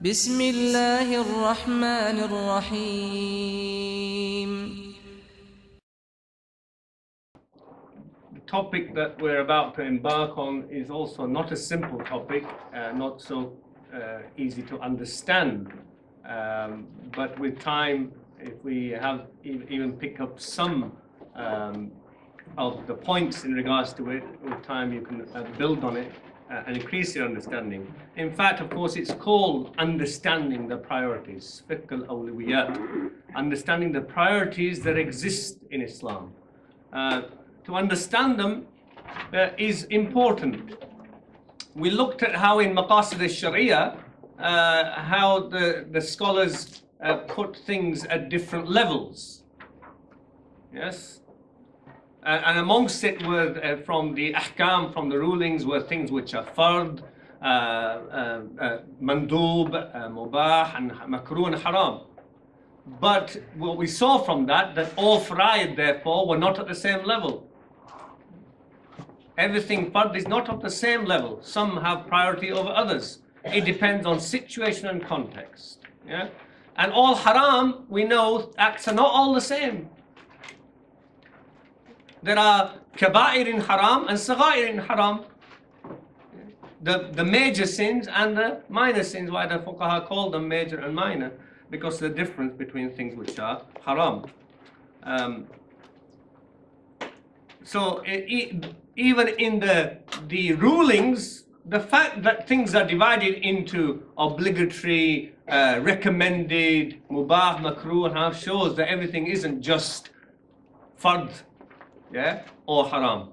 بسم الله الرحمن الرحيم. The topic that we're about to embark on is also not a simple topic, not so easy to understand. But with time, if we have even pick up some of the points in regards to it, with time you can build on it and increase your understanding. In fact, of course, it's called understanding the priorities, fiqh al-awlawiyat, understanding the priorities that exist in Islam. To understand them is important. We looked at how in Maqasid al-Sharia, how the scholars put things at different levels. Yes? And amongst it were from the ahkam, from the rulings, were things which are fard, mandub, mubah, and makruh and haram. But what we saw from that all fara'id therefore were not at the same level. Everything fard is not at the same level. Some have priority over others. It depends on situation and context. Yeah? And all haram, we know, acts are not all the same. There are kaba'ir in haram and sagha'ir in haram. The major sins and the minor sins, why the fuqaha call them major and minor, because of the difference between things which are haram. So even in the rulings, the fact that things are divided into obligatory, recommended, mubah, makruh, and haram shows that everything isn't just fard, yeah, or haram,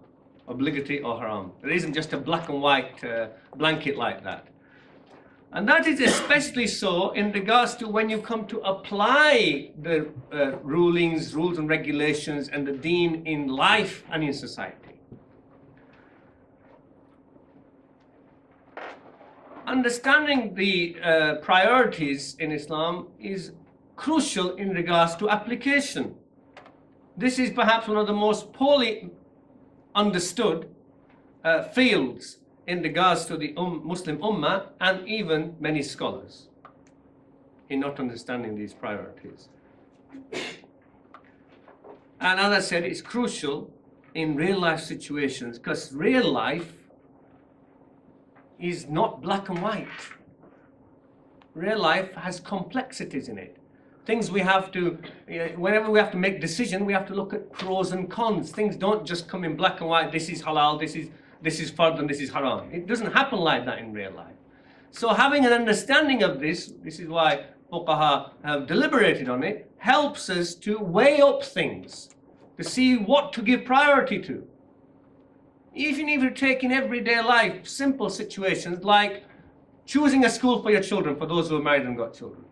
obligatory or haram. There isn't just a black and white blanket like that. And that is especially so in regards to when you come to apply the rulings, rules and regulations and the deen in life and in society. Understanding the priorities in Islam is crucial in regards to application. This is perhaps one of the most poorly understood fields in regards to the Muslim Ummah and even many scholars in not understanding these priorities. And as I said, it's crucial in real life situations because real life is not black and white. Real life has complexities in it. Things we have to, whenever we have to make decision, we have to look at pros and cons. Things don't just come in black and white. This is halal, this is fard, and this is haram. It doesn't happen like that in real life. So having an understanding of this is why fuqaha have deliberated on it, helps us to weigh up things, to see what to give priority to. Even if you take in everyday life, simple situations like choosing a school for your children, for those who are married and got children.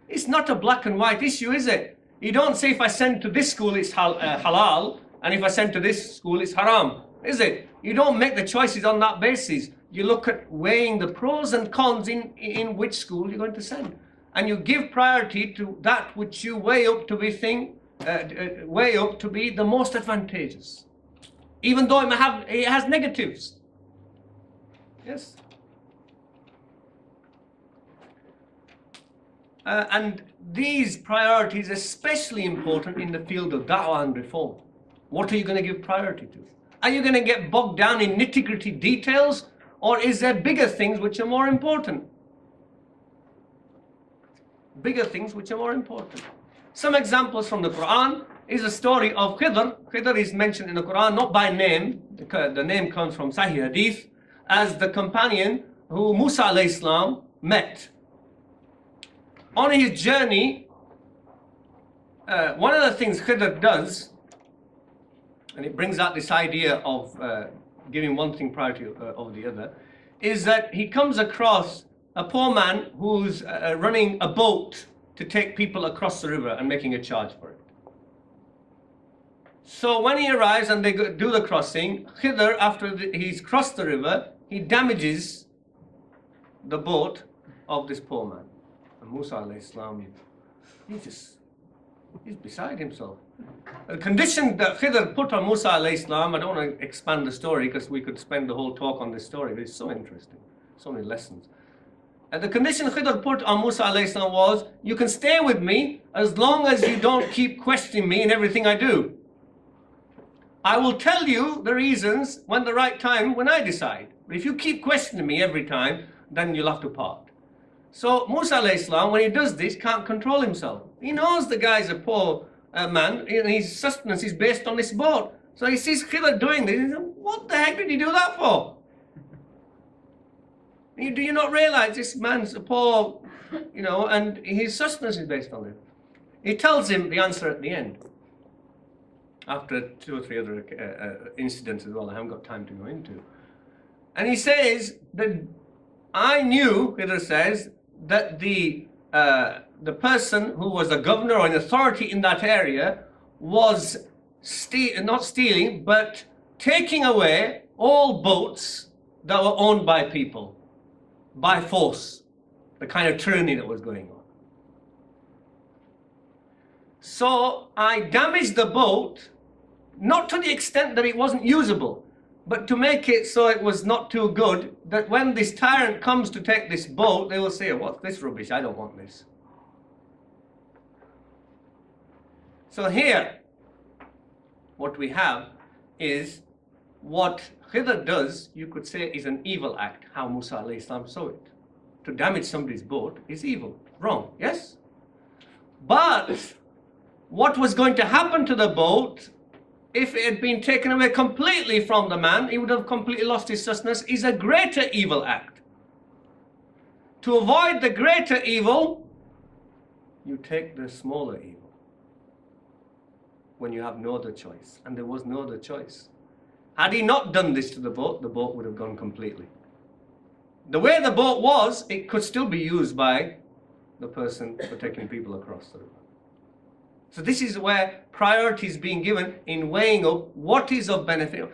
It's not a black and white issue, is it? You don't say if I send to this school it's halal and if I send to this school it's haram, is it? You don't make the choices on that basis. You look at weighing the pros and cons in which school you're going to send. And you give priority to that which you weigh up to be the most advantageous. Even though it has negatives. Yes? And these priorities are especially important in the field of da'wah and reform. What are you going to give priority to? Are you going to get bogged down in nitty-gritty details, or is there bigger things which are more important? Bigger things which are more important. Some examples from the Quran is a story of Khidr. Khidr is mentioned in the Quran not by name, because the name comes from Sahih Hadith, as the companion who Musa alayhi salam met. On his journey, one of the things Khidr does, and it brings out this idea of giving one thing priority over the other, is that he comes across a poor man who's running a boat to take people across the river and making a charge for it. So when he arrives and they do the crossing, Khidr, after he's crossed the river, he damages the boat of this poor man. And Musa alayhi salam, he's beside himself. The condition that Khidr put on Musa alayhi salam, I don't want to expand the story because we could spend the whole talk on this story, but it's so interesting, so many lessons. And the condition Khidr put on Musa alayhi salam was, you can stay with me as long as you don't keep questioning me in everything I do. I will tell you the reasons when the right time, when I decide. But if you keep questioning me every time, then you'll have to part. So Musa alayhi salam, when he does this, can't control himself. He knows the guy's a poor man, and his sustenance is based on this boat. So he sees Khidr doing this, he says, what the heck did he do that for? Do you not realize this man's a poor, and his sustenance is based on it? He tells him the answer at the end, after 2 or 3 other incidents as well I haven't got time to go into. And he says that I knew, Khidr says, that the person who was a governor or an authority in that area was not stealing, but taking away all boats that were owned by people by force, the kind of tyranny that was going on. So I damaged the boat, not to the extent that it wasn't usable, but to make it so it was not too good, that when this tyrant comes to take this boat, they will say, what's this rubbish? I don't want this. So here, what we have is what Khidr does, you could say, is an evil act, how Musa alayhi salam saw it. To damage somebody's boat is evil, wrong, yes? But what was going to happen to the boat, if it had been taken away completely from the man, he would have completely lost his sustenance, is a greater evil act. To avoid the greater evil, you take the smaller evil, when you have no other choice. And there was no other choice. Had he not done this to the boat would have gone completely. The way the boat was, it could still be used by the person for taking people across the river. So this is where priority is being given in weighing up what is of benefit.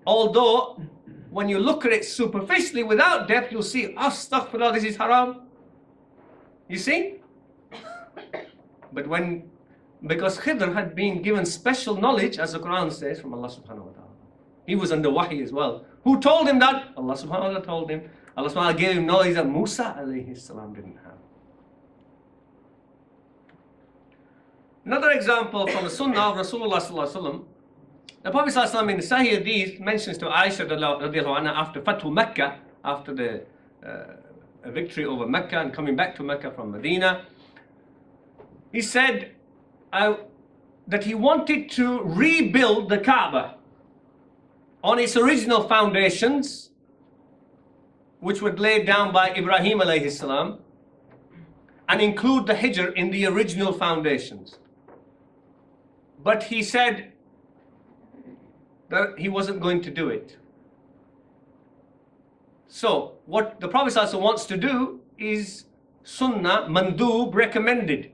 Although, when you look at it superficially without depth, you'll see, astaghfirullah, this is haram. You see? But because Khidr had been given special knowledge, as the Quran says, from Allah subhanahu wa ta'ala. He was under wahi as well. Who told him that? Allah subhanahu wa ta'ala told him. Allah subhanahu wa ta'ala gave him knowledge that Musa alayhi salam didn't have. Another example from the Sunnah of Rasulullah sallallahu alaihi wasallam. The Prophet sallallahu alaihi wasallam in the Sahih Hadith mentions to Aisha radiallahu anha after Fathu Mecca, after the victory over Mecca and coming back to Mecca from Medina, he said that he wanted to rebuild the Kaaba on its original foundations, which were laid down by Ibrahim alayhi salam, and include the Hijr in the original foundations. But he said that he wasn't going to do it. So what the Prophet ﷺ wants to do is Sunnah, Mandub, recommended.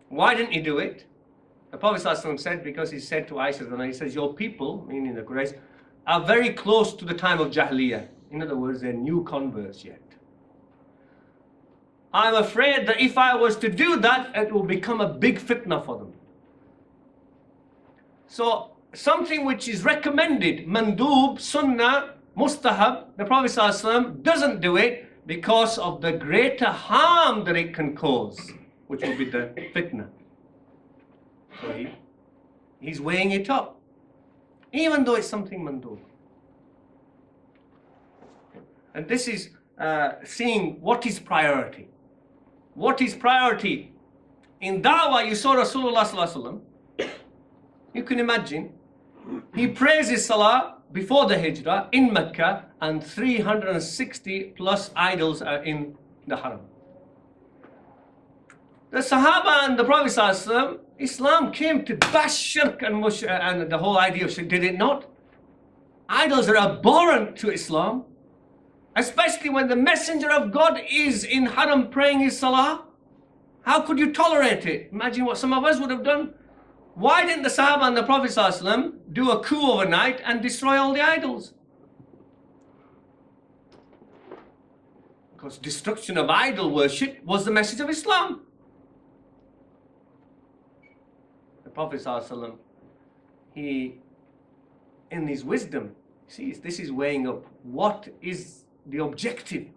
Why didn't he do it? The Prophet ﷺ said, because he said to Aisha, he says, your people, meaning the Quraysh, are very close to the time of Jahiliyyah. In other words, they're new converts yet. I'm afraid that if I was to do that, it will become a big fitna for them. So, something which is recommended, mandub, sunnah, mustahab, the Prophet ﷺ doesn't do it because of the greater harm that it can cause, which will be the fitna. So he's weighing it up, even though it's something mandub. And this is seeing what is priority. What is priority? In da'wah, you saw Rasulullah sallallahu alaihi wasallam. You can imagine, he prays his salah before the hijrah in Mecca, and 360 plus idols are in the haram. The Sahaba and the Prophet sallallahu alaihi wasallam, Islam came to bash shirk and the whole idea of shirk, did it not? Idols are abhorrent to Islam. Especially when the Messenger of God is in haram praying his salah. How could you tolerate it? Imagine what some of us would have done. Why didn't the Sahaba and the Prophet ﷺ do a coup overnight and destroy all the idols? Because destruction of idol worship was the message of Islam. The Prophet ﷺ, he, in his wisdom, sees this is weighing up what is the objective